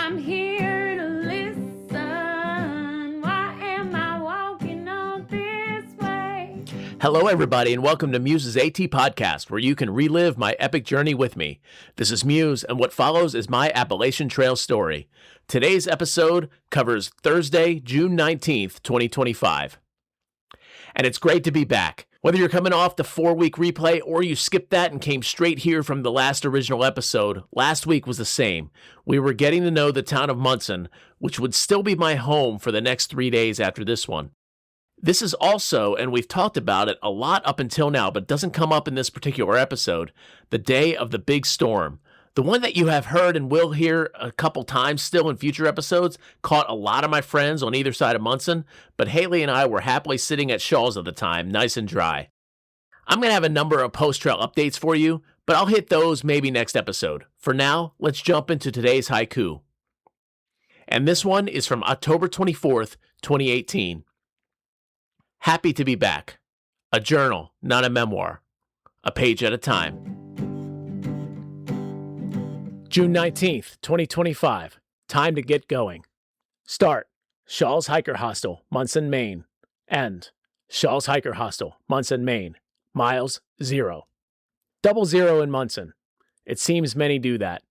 I'm here to listen. Why am I walking on this way? Hello, everybody, and welcome to Muse's AT Podcast, where you can relive my epic journey with me. This is Muse, and what follows is my Appalachian Trail story. Today's episode covers Thursday, June 19th, 2025. And it's great to be back. Whether you're coming off the 4-week replay or you skipped that and came straight here from the last original episode, last week was the same. We were getting to know the town of Munson, which would still be my home for the next 3 days after this one. This is also, and we've talked about it a lot up until now, but doesn't come up in this particular episode, the day of the big storm. The one that you have heard and will hear a couple times still in future episodes caught a lot of my friends on either side of Munson, but Haley and I were happily sitting at Shaw's at the time, nice and dry. I'm going to have a number of post-trail updates for you, but I'll hit those maybe next episode. For now, let's jump into today's haiku. And this one is from October 24th, 2018. Happy to be back. A journal, not a memoir. A page at a time. June 19th, 2025. Time to get going. Start. Shaw's Hiker Hostel, Munson, Maine. End. Shaw's Hiker Hostel, Munson, Maine. Miles, 0. 00 in Munson. It seems many do that.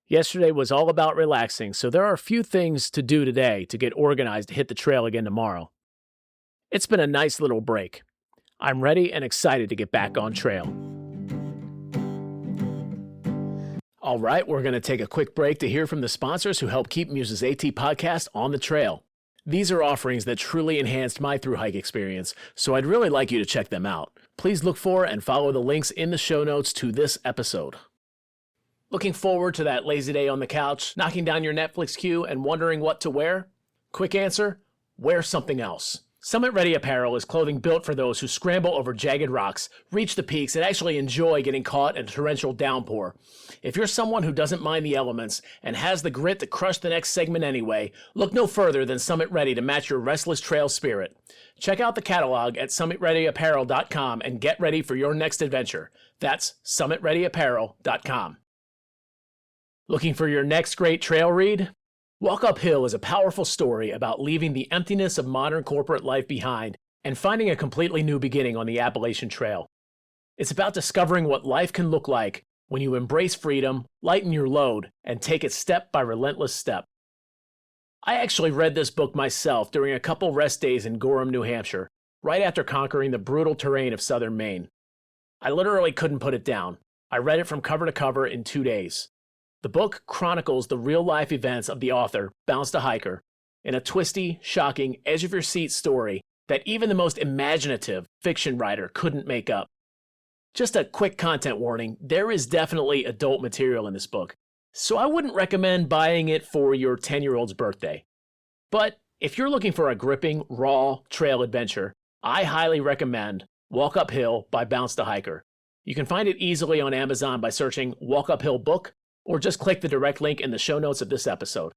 Yesterday was all about relaxing, so there are a few things to do today to get organized to hit the trail again tomorrow. It's been a nice little break. I'm ready and excited to get back on trail. All right, we're going to take a quick break to hear from the sponsors who help keep Muse's AT Podcast on the trail. These are offerings that truly enhanced my thru-hike experience, so I'd really like you to check them out. Please look for and follow the links in the show notes to this episode. Looking forward to that lazy day on the couch, knocking down your Netflix queue and wondering what to wear? Quick answer, wear something else. Summit Ready Apparel is clothing built for those who scramble over jagged rocks, reach the peaks, and actually enjoy getting caught in a torrential downpour. If you're someone who doesn't mind the elements and has the grit to crush the next segment anyway, look no further than Summit Ready to match your restless trail spirit. Check out the catalog at summitreadyapparel.com and get ready for your next adventure. That's summitreadyapparel.com. Looking for your next great trail read? Walk Uphill is a powerful story about leaving the emptiness of modern corporate life behind and finding a completely new beginning on the Appalachian Trail. It's about discovering what life can look like when you embrace freedom, lighten your load, and take it step by relentless step. I actually read this book myself during a couple rest days in Gorham, New Hampshire, right after conquering the brutal terrain of southern Maine. I literally couldn't put it down. I read it from cover to cover in 2 days. The book chronicles the real-life events of the author, Bounce the Hiker, in a twisty, shocking, edge-of-your-seat story that even the most imaginative fiction writer couldn't make up. Just a quick content warning, there is definitely adult material in this book, so I wouldn't recommend buying it for your 10-year-old's birthday. But if you're looking for a gripping, raw trail adventure, I highly recommend Walk Uphill by Bounce the Hiker. You can find it easily on Amazon by searching Walk Uphill Book, or just click the direct link in the show notes of this episode.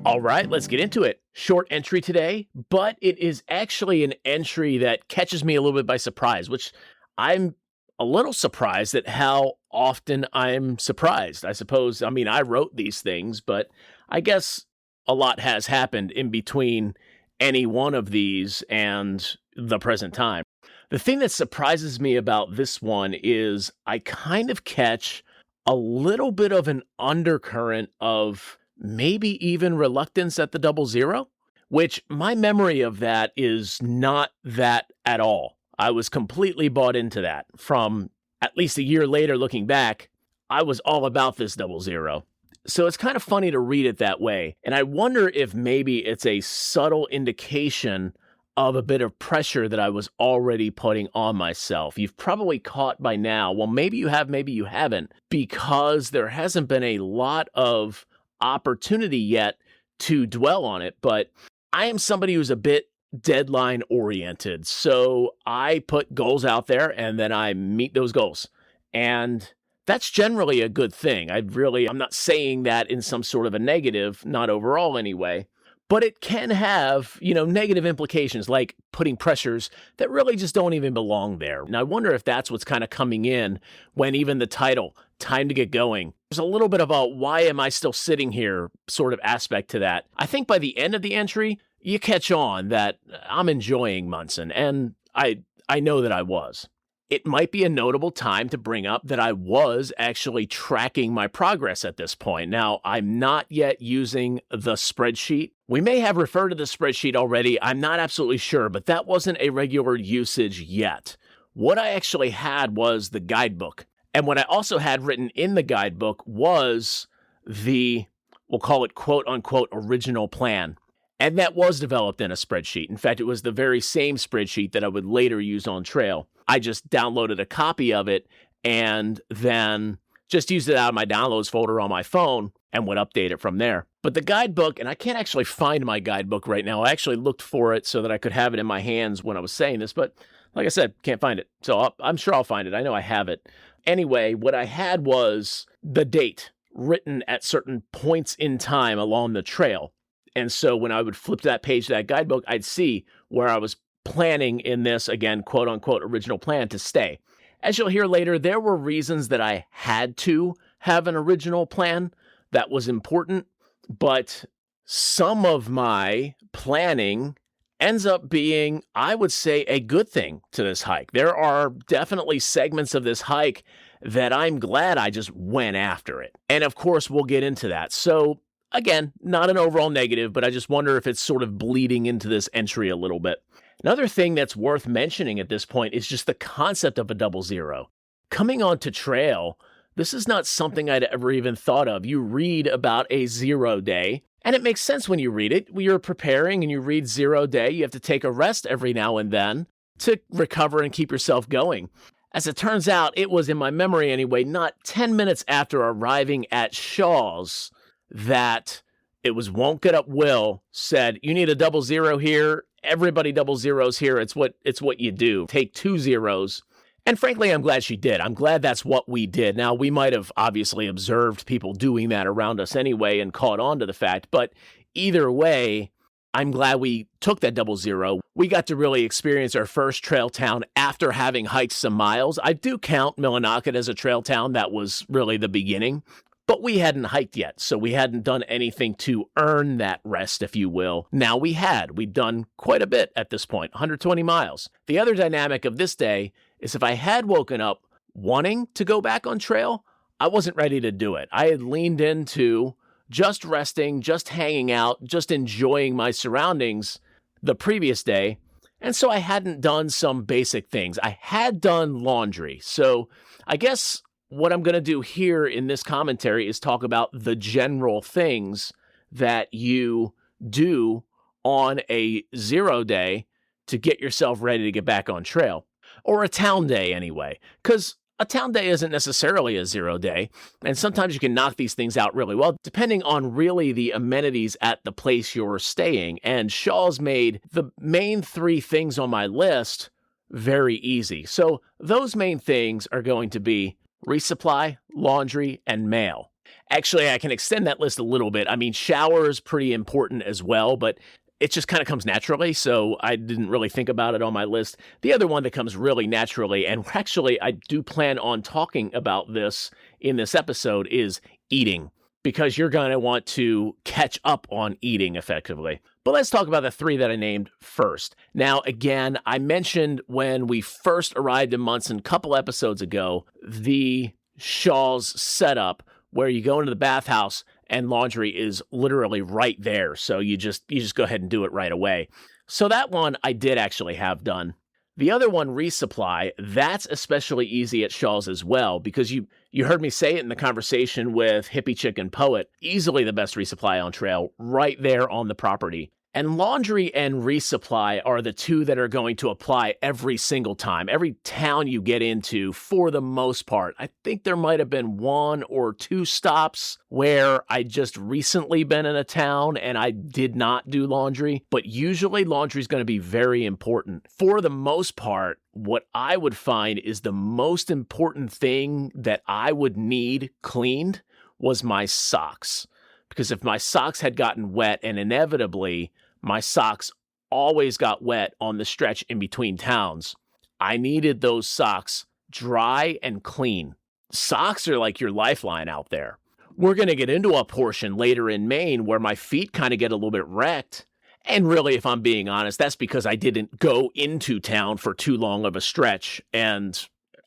All right, let's get into it. Short entry today, but it is actually an entry that catches me a little bit by surprise, which I'm a little surprised at how often I'm surprised. I suppose, I wrote these things, but I guess a lot has happened in between any one of these and the present time. The thing that surprises me about this one is I kind of catch a little bit of an undercurrent of maybe even reluctance at the 00, which my memory of that is not that at all. I was completely bought into that. From at least a year later looking back, I was all about this 00. So it's kind of funny to read it that way. And I wonder if maybe it's a subtle indication of a bit of pressure that I was already putting on myself. You've probably caught by now, well, maybe you have, maybe you haven't, because there hasn't been a lot of opportunity yet to dwell on it, but I am somebody who's a bit deadline oriented. So I put goals out there and then I meet those goals. And that's generally a good thing. I'm not saying that in some sort of a negative, not overall anyway. But it can have, negative implications like putting pressures that really just don't even belong there. And I wonder if that's what's kind of coming in when even the title, time to get going. There's a little bit of a why am I still sitting here sort of aspect to that. I think by the end of the entry, you catch on that I'm enjoying Munson, and I know that I was. It might be a notable time to bring up that I was actually tracking my progress at this point. Now, I'm not yet using the spreadsheet. We may have referred to the spreadsheet already. I'm not absolutely sure, but that wasn't a regular usage yet. What I actually had was the guidebook. And what I also had written in the guidebook was the, we'll call it quote unquote, original plan. And that was developed in a spreadsheet. In fact, it was the very same spreadsheet that I would later use on trail. I just downloaded a copy of it and then just used it out of my downloads folder on my phone and would update it from there. But the guidebook, and I can't actually find my guidebook right now. I actually looked for it so that I could have it in my hands when I was saying this, but like I said, can't find it. So I'm sure I'll find it. I know I have it. Anyway, what I had was the date written at certain points in time along the trail. And so when I would flip to that page, that guidebook, I'd see where I was planning in this, again, quote unquote, original plan to stay. As you'll hear later, there were reasons that I had to have an original plan that was important, but some of my planning ends up being, I would say, a good thing to this hike. There are definitely segments of this hike that I'm glad I just went after it. And of course, we'll get into that. So again, not an overall negative, but I just wonder if it's sort of bleeding into this entry a little bit. Another thing that's worth mentioning at this point is just the concept of a double zero. Coming onto trail, this is not something I'd ever even thought of. You read about a 0 day, and it makes sense when you read it. When you're preparing and you read 0 day, you have to take a rest every now and then to recover and keep yourself going. As it turns out, it was, in my memory anyway, not 10 minutes after arriving at Shaw's that it was Won't Get Up Will said, you need a double zero here. Everybody double zeros here. It's what you do. Take 2 zeros. And frankly, I'm glad she did. I'm glad that's what we did. Now, we might have obviously observed people doing that around us anyway and caught on to the fact, but either way, I'm glad we took that double zero. We got to really experience our first trail town after having hiked some miles. I do count Millinocket as a trail town. That was really the beginning. But we hadn't hiked yet, so we hadn't done anything to earn that rest, if you will. Now we had. We'd done quite a bit at this point, 120 miles. The other dynamic of this day is if I had woken up wanting to go back on trail, I wasn't ready to do it. I had leaned into just resting, just hanging out, just enjoying my surroundings the previous day, and so I hadn't done some basic things. I had done laundry, so I guess what I'm going to do here in this commentary is talk about the general things that you do on a 0 day to get yourself ready to get back on trail, or a town day anyway, because a town day isn't necessarily a 0 day, and sometimes you can knock these things out really well, depending on really the amenities at the place you're staying. And Shaw's made the main 3 things on my list very easy. So those main things are going to be resupply, laundry, and mail. Actually, I can extend that list a little bit. I mean, shower is pretty important as well, but it just kind of comes naturally, so I didn't really think about it on my list. The other one that comes really naturally, and actually I do plan on talking about this in this episode, is eating, because you're going to want to catch up on eating effectively. But let's talk about the 3 that I named first. Now, again, I mentioned when we first arrived in Munson a couple episodes ago, the Shaw's setup where you go into the bathhouse and laundry is literally right there. So you just go ahead and do it right away. So that one I did actually have done. The other one, resupply, that's especially easy at Shaw's as well, because you heard me say it in the conversation with Hippie Chicken Poet, easily the best resupply on trail, right there on the property. And laundry and resupply are the 2 that are going to apply every single time. Every town you get into, for the most part. I think there might have been 1 or 2 stops where I just recently been in a town and I did not do laundry. But usually laundry is going to be very important. For the most part, what I would find is the most important thing that I would need cleaned was my socks. Because if my socks had gotten wet, and inevitably my socks always got wet on the stretch in between towns, I needed those socks dry and clean. socks are like your lifeline out there. We're going to get into a portion later in Maine where my feet kind of get a little bit wrecked. And really, if I'm being honest, that's because I didn't go into town for too long of a stretch. And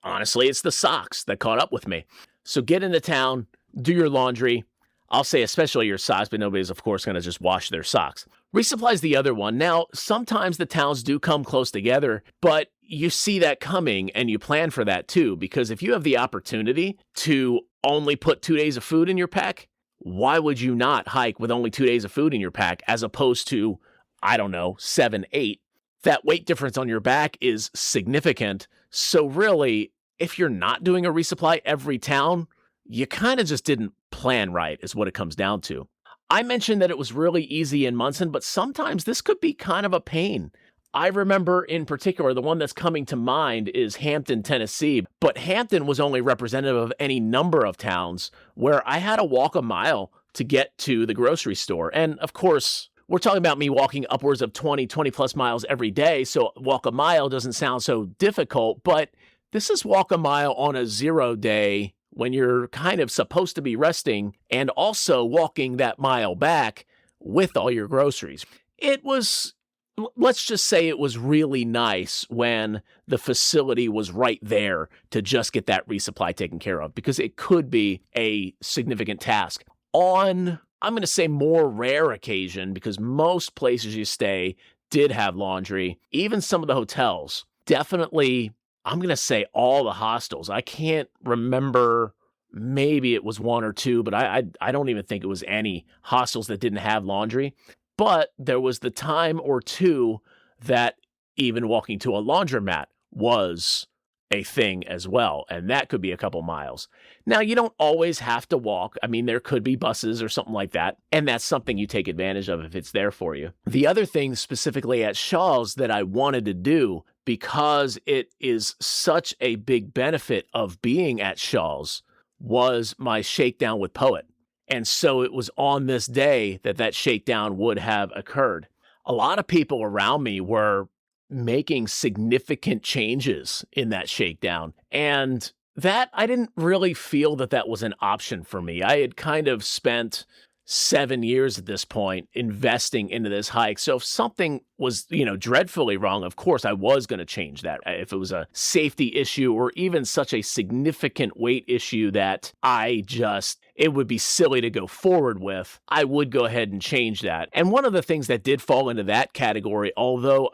honestly, it's the socks that caught up with me. So get into town, do your laundry. I'll say especially your socks, but nobody's, of course, going to just wash their socks. Resupply's the other one. Now, sometimes the towns do come close together, but you see that coming and you plan for that too, because if you have the opportunity to only put 2 days of food in your pack, why would you not hike with only 2 days of food in your pack as opposed to, I don't know, 7, 8? That weight difference on your back is significant. So really, if you're not doing a resupply every town, you kind of just didn't plan right, is what it comes down to. I mentioned that it was really easy in Munson, but sometimes this could be kind of a pain. I remember in particular, the one that's coming to mind is Hampton, Tennessee, but Hampton was only representative of any number of towns where I had to walk a mile to get to the grocery store. And of course, we're talking about me walking upwards of 20 plus miles every day, so walk a mile doesn't sound so difficult, but this is walk a mile on a 0 day when you're kind of supposed to be resting and also walking that mile back with all your groceries. It was, let's just say it was really nice when the facility was right there to just get that resupply taken care of, because it could be a significant task. On, I'm going to say more rare occasion, because most places you stay did have laundry, even some of the hotels, definitely, I'm going to say all the hostels. I can't remember, maybe it was one or two, but I don't even think it was any hostels that didn't have laundry. But there was the time or two that even walking to a laundromat was a thing as well, and that could be a couple miles. Now, you don't always have to walk. I mean, there could be buses or something like that, and that's something you take advantage of if it's there for you. The other thing specifically at Shaw's that I wanted to do, because it is such a big benefit of being at Shaw's, was my shakedown with Poet. And so it was on this day that that shakedown would have occurred. A lot of people around me were making significant changes in that shakedown. And that, I didn't really feel that that was an option for me. I had kind of spent 7 years at this point investing into this hike. So if something was, dreadfully wrong, of course I was going to change that. If it was a safety issue or even such a significant weight issue that it would be silly to go forward with, I would go ahead and change that. And one of the things that did fall into that category, although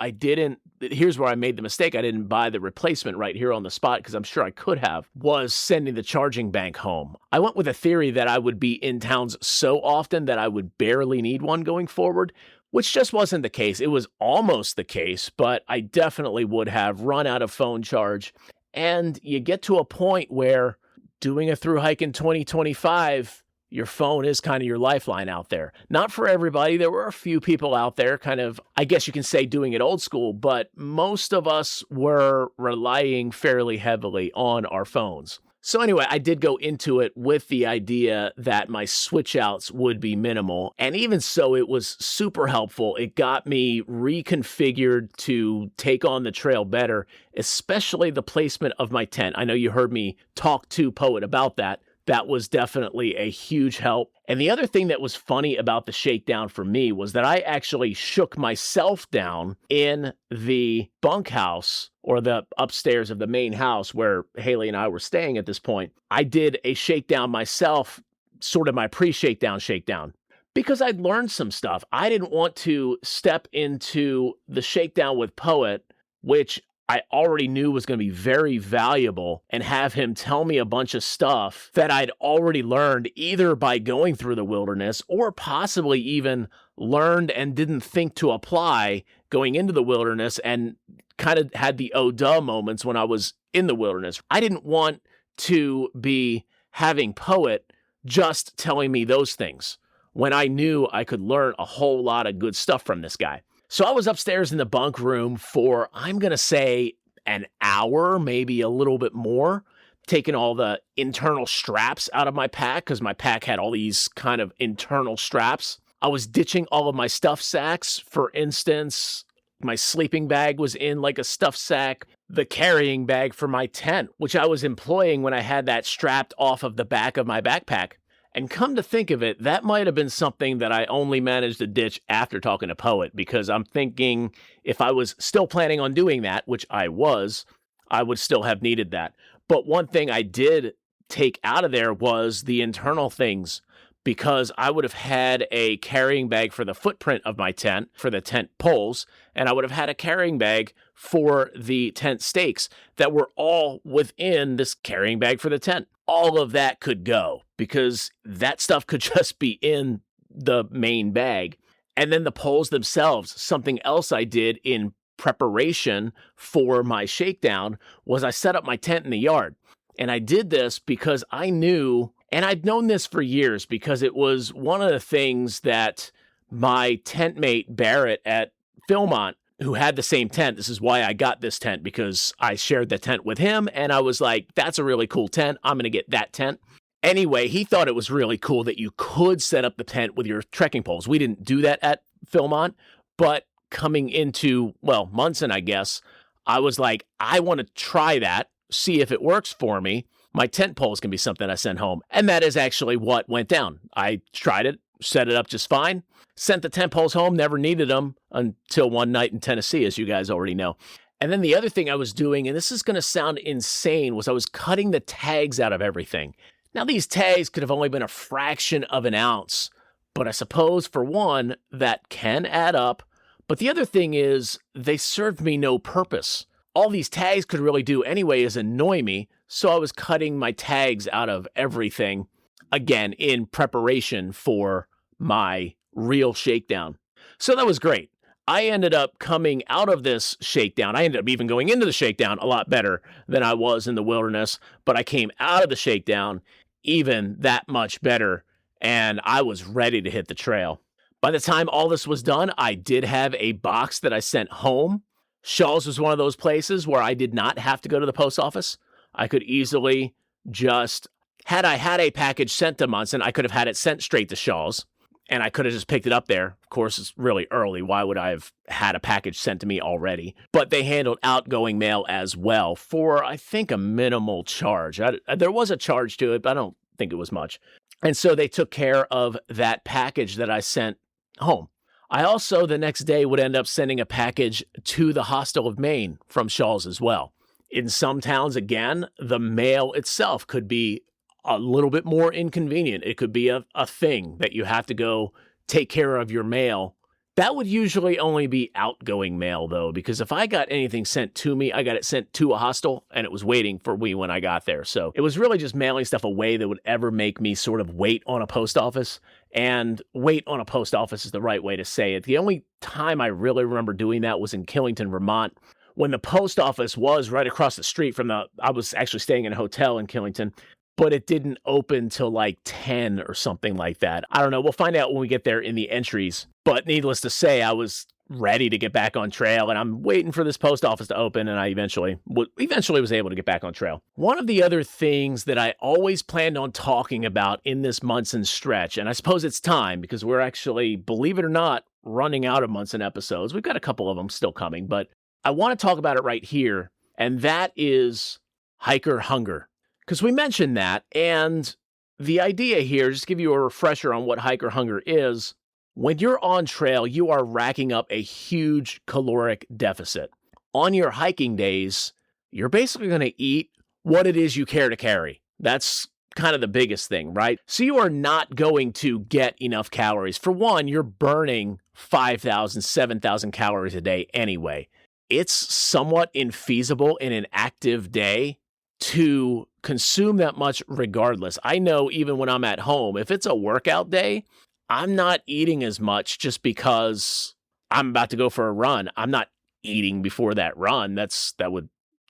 here's where I made the mistake, I didn't buy the replacement right here on the spot, because I'm sure I could have, was sending the charging bank home. I went with a theory that I would be in towns so often that I would barely need one going forward, which just wasn't the case. It was almost the case, but I definitely would have run out of phone charge. And you get to a point where doing a through hike in 2025, your phone is kind of your lifeline out there. Not for everybody. There were a few people out there kind of, I guess you can say, doing it old school, but most of us were relying fairly heavily on our phones. So anyway, I did go into it with the idea that my switch outs would be minimal. And even so, it was super helpful. It got me reconfigured to take on the trail better, especially the placement of my tent. I know you heard me talk to Poet about that. That was definitely a huge help. And the other thing that was funny about the shakedown for me was that I actually shook myself down in the bunkhouse, or the upstairs of the main house where Haley and I were staying at this point. I did a shakedown myself, sort of my pre-shakedown shakedown, because I'd learned some stuff. I didn't want to step into the shakedown with Poet, which I already knew was going to be very valuable, and have him tell me a bunch of stuff that I'd already learned either by going through the wilderness or possibly even learned and didn't think to apply going into the wilderness, and kind of had the oh duh moments when I was in the wilderness. I didn't want to be having Poet just telling me those things when I knew I could learn a whole lot of good stuff from this guy. So I was upstairs in the bunk room for, I'm going to say, an hour, maybe a little bit more, taking all the internal straps out of my pack, because my pack had all these kind of internal straps. I was ditching all of my stuff sacks. For instance, my sleeping bag was in like a stuff sack. the carrying bag for my tent, which I was employing when I had that strapped off of the back of my backpack. And come to think of it, that might have been something that I only managed to ditch after talking to Poet, because I'm thinking if I was still planning on doing that, which I was, I would still have needed that. But one thing I did take out of there was the internal things, because I would have had a carrying bag for the footprint of my tent, for the tent poles, and I would have had a carrying bag for the tent stakes that were all within this carrying bag for the tent. All of that could go because that stuff could just be in the main bag. And then the poles themselves, something else I did in preparation for my shakedown was I set up my tent in the yard. And I did this because I knew, and I'd known this for years because it was one of the things that my tent mate Barrett at Philmont, who had the same tent, this is why I got this tent, because I shared the tent with him and I was like, that's a really cool tent. I'm going to get that tent. Anyway, he thought it was really cool that you could set up the tent with your trekking poles. We didn't do that at Philmont, but coming into, well, Munson, I guess, I was like, I want to try that, see if it works for me. My tent poles can be something I send home. And that is actually what went down. I tried it, set it up just fine, sent the tent poles home, never needed them until one night in Tennessee, as you guys already know. And then the other thing I was doing, and this is going to sound insane, was I was cutting the tags out of everything. Now, these tags could have only been a fraction of an ounce, but I suppose for one, that can add up. But the other thing is, they served me no purpose. All these tags could really do anyway is annoy me, so I was cutting my tags out of everything, again, in preparation for my real shakedown. So that was great. I ended up coming out of this shakedown. I ended up even going into the shakedown a lot better than I was in the wilderness, but I came out of the shakedown even that much better, and I was ready to hit the trail. By the time all this was done, I did have a box that I sent home. Shaw's was one of those places where I did not have to go to the post office. I could easily just, had I had a package sent to Munson, I could have had it sent straight to Shaw's, and I could have just picked it up there. Of course, it's really early. Why would I have had a package sent to me already? But they handled outgoing mail as well for, I think, a minimal charge. There was a charge to it, but I don't think it was much. And so they took care of that package that I sent home. I also, the next day, would end up sending a package to the Hostel of Maine from Shaw's as well. In some towns, again, the mail itself could be a little bit more inconvenient. It could be a thing that you have to go take care of your mail. That would usually only be outgoing mail, though, because if I got anything sent to me, I got it sent to a hostel, and it was waiting for me when I got there. So it was really just mailing stuff away that would ever make me sort of wait on a post office. And wait on a post office is the right way to say it. The only time I really remember doing that was in Killington, Vermont, when the post office was right across the street from I was actually staying in a hotel in Killington, but it didn't open till like 10 or something like that. I don't know. We'll find out when we get there in the entries. But needless to say, I was ready to get back on trail, and I'm waiting for this post office to open, and I eventually was able to get back on trail. One of the other things that I always planned on talking about in this Munson stretch, and I suppose it's time because we're actually, believe it or not, running out of Munson episodes. We've got a couple of them still coming, but I want to talk about it right here, and that is hiker hunger. Because we mentioned that, and the idea here, just to give you a refresher on what hiker hunger is, when you're on trail, you are racking up a huge caloric deficit. On your hiking days, you're basically going to eat what it is you care to carry. That's kind of the biggest thing, right? So you are not going to get enough calories. For one, you're burning 5,000, 7,000 calories a day anyway. It's somewhat infeasible in an active day to consume that much regardless. I know even when I'm at home, if it's a workout day, I'm not eating as much just because I'm about to go for a run. I'm not eating before that run. That would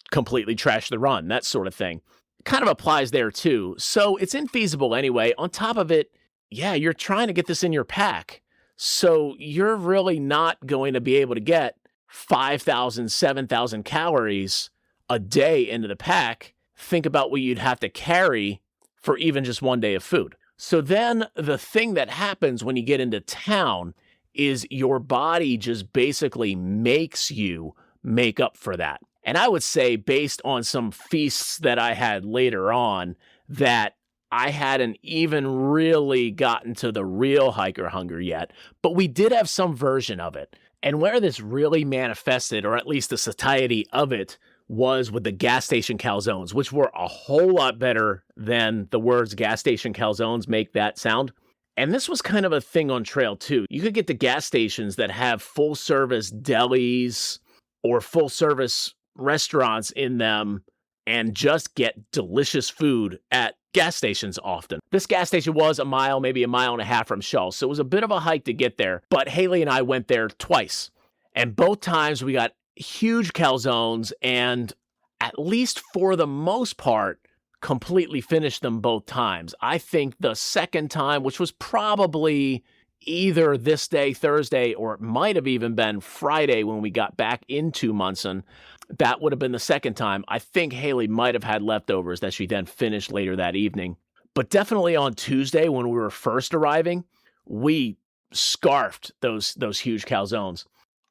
completely trash the run, that sort of thing. Kind of applies there too. So it's infeasible anyway. On top of it, yeah, you're trying to get this in your pack. So you're really not going to be able to get 5,000, 7,000 calories a day into the pack. Think about what you'd have to carry for even just one day of food. So then the thing that happens when you get into town is your body just basically makes you make up for that. And I would say, based on some feasts that I had later on, that I hadn't even really gotten to the real hiker hunger yet, but we did have some version of it. And where this really manifested, or at least the satiety of it, was with the gas station calzones, which were a whole lot better than the words gas station calzones make that sound. And this was kind of a thing on trail too. You could get the gas stations that have full service delis or full service restaurants in them and just get delicious food at gas stations often. This gas station was a mile, maybe a mile and a half from Shull, so it was a bit of a hike to get there, but Haley and I went there twice. And both times we got huge calzones and, at least for the most part, completely finished them both times. I think the second time, which was probably either this day, Thursday, or it might have even been Friday when we got back into Munson, that would have been the second time. I think Haley might have had leftovers that she then finished later that evening. But definitely on Tuesday when we were first arriving, we scarfed those huge calzones.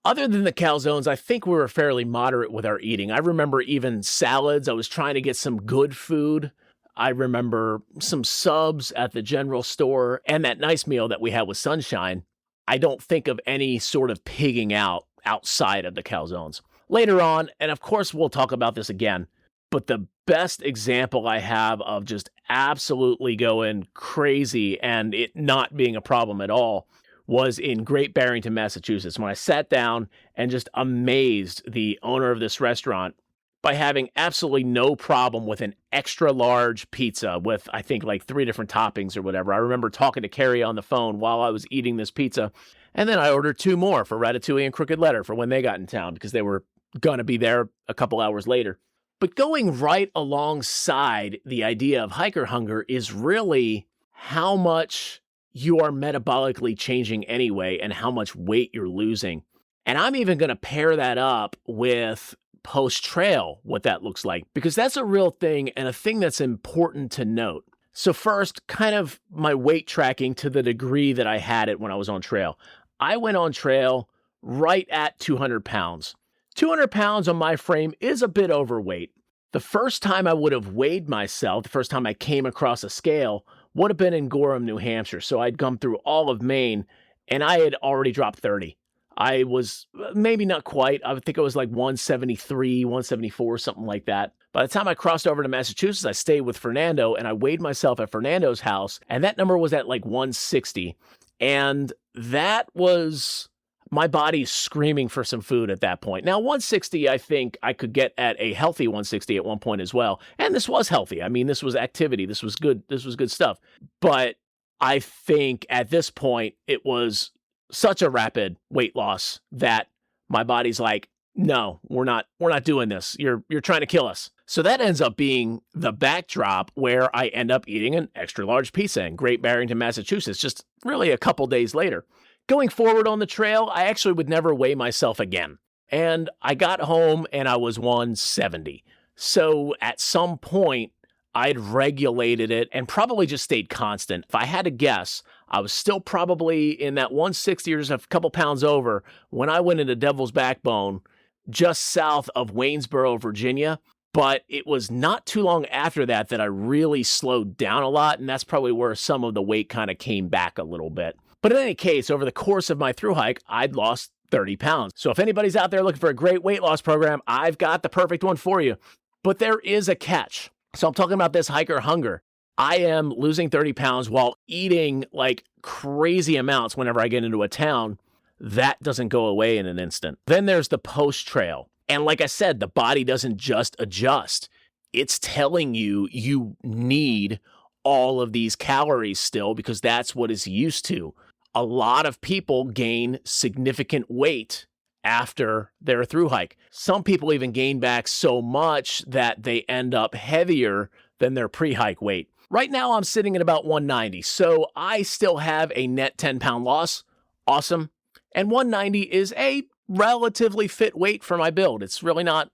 Other than the calzones, I think we were fairly moderate with our eating. I remember even salads. I was trying to get some good food. I remember some subs at the general store and that nice meal that we had with Sunshine. I don't think of any sort of pigging out outside of the calzones. Later on, and of course we'll talk about this again, but the best example I have of just absolutely going crazy and it not being a problem at all was in Great Barrington, Massachusetts, when I sat down and just amazed the owner of this restaurant by having absolutely no problem with an extra large pizza with, I think, like 3 different toppings or whatever. I remember talking to Carrie on the phone while I was eating this pizza, and then I ordered 2 more for Ratatouille and Crooked Letter for when they got in town because they were going to be there a couple hours later. But going right alongside the idea of hiker hunger is really how much you are metabolically changing anyway and how much weight you're losing. And I'm even going to pair that up with post-trail, what that looks like, because that's a real thing and a thing that's important to note. So first, kind of my weight tracking to the degree that I had it when I was on trail. I went on trail right at 200 pounds. 200 pounds on my frame is a bit overweight. The first time I would have weighed myself, the first time I came across a scale, would have been in Gorham, New Hampshire. So I'd come through all of Maine, and I had already dropped 30. I was maybe not quite. I think it was like 173, 174, something like that. By the time I crossed over to Massachusetts, I stayed with Fernando, and I weighed myself at Fernando's house, and that number was at like 160. And that was my body screaming for some food at that point. Now, 160, I think I could get at a healthy 160 at one point as well. And this was healthy. I mean, this was activity. This was good. This was good stuff. But I think at this point, it was such a rapid weight loss that my body's like, no, we're not doing this. You're trying to kill us. So that ends up being the backdrop where I end up eating an extra large pizza in Great Barrington, Massachusetts, just really a couple days later. Going forward on the trail, I actually would never weigh myself again. And I got home and I was 170. So at some point, I'd regulated it and probably just stayed constant. If I had to guess, I was still probably in that 160 or just a couple pounds over when I went into Devil's Backbone, just south of Waynesboro, Virginia. But it was not too long after that I really slowed down a lot, and that's probably where some of the weight kind of came back a little bit. But in any case, over the course of my thru hike, I'd lost 30 pounds. So if anybody's out there looking for a great weight loss program, I've got the perfect one for you. But there is a catch. So I'm talking about this hiker hunger. I am losing 30 pounds while eating like crazy amounts whenever I get into a town. That doesn't go away in an instant. Then there's the post-trail. And like I said, the body doesn't just adjust. It's telling you you need all of these calories still because that's what it's used to. A lot of people gain significant weight after their thru hike. Some people even gain back so much that they end up heavier than their pre-hike weight. Right now, I'm sitting at about 190, so I still have a net 10-pound loss. Awesome. And 190 is a relatively fit weight for my build. It's really not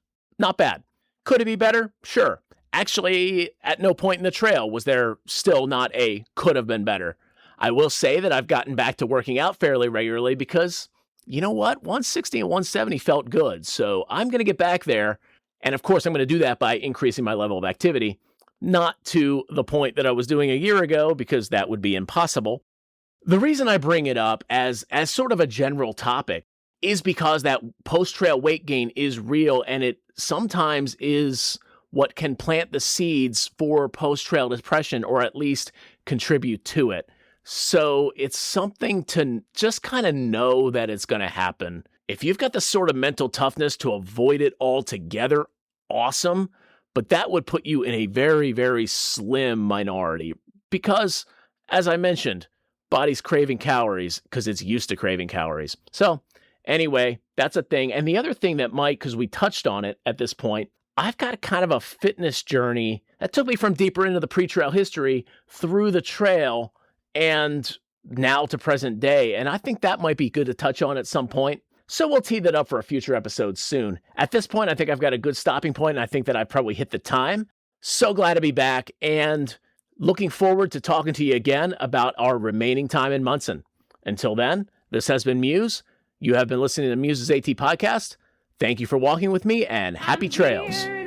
bad. Could it be better? Sure. Actually, at no point in the trail was there still not a could have been better. I will say that I've gotten back to working out fairly regularly because, you know what? 160 and 170 felt good. So I'm going to get back there And of course, I'm going to do that by increasing my level of activity, not to the point that I was doing a year ago, because that would be impossible. The reason I bring it up as sort of a general topic is because that post-trail weight gain is real, and it sometimes is what can plant the seeds for post-trail depression, or at least contribute to it. So it's something to just kind of know that it's going to happen. If you've got the sort of mental toughness to avoid it altogether, awesome. But that would put you in a very, very slim minority because, as I mentioned, body's craving calories because it's used to craving calories. So anyway, that's a thing. And the other thing that might, because we touched on it at this point, I've got a kind of a fitness journey that took me from deeper into the pre-trail history through the trail and now to present day. And I think that might be good to touch on at some point. So we'll tee that up for a future episode soon. At this point, I think I've got a good stopping point, and I think that I've probably hit the time. So glad to be back, and looking forward to talking to you again about our remaining time in Munson. Until then, this has been Muse. You have been listening to Muse's AT Podcast. Thank you for walking with me, and happy trails.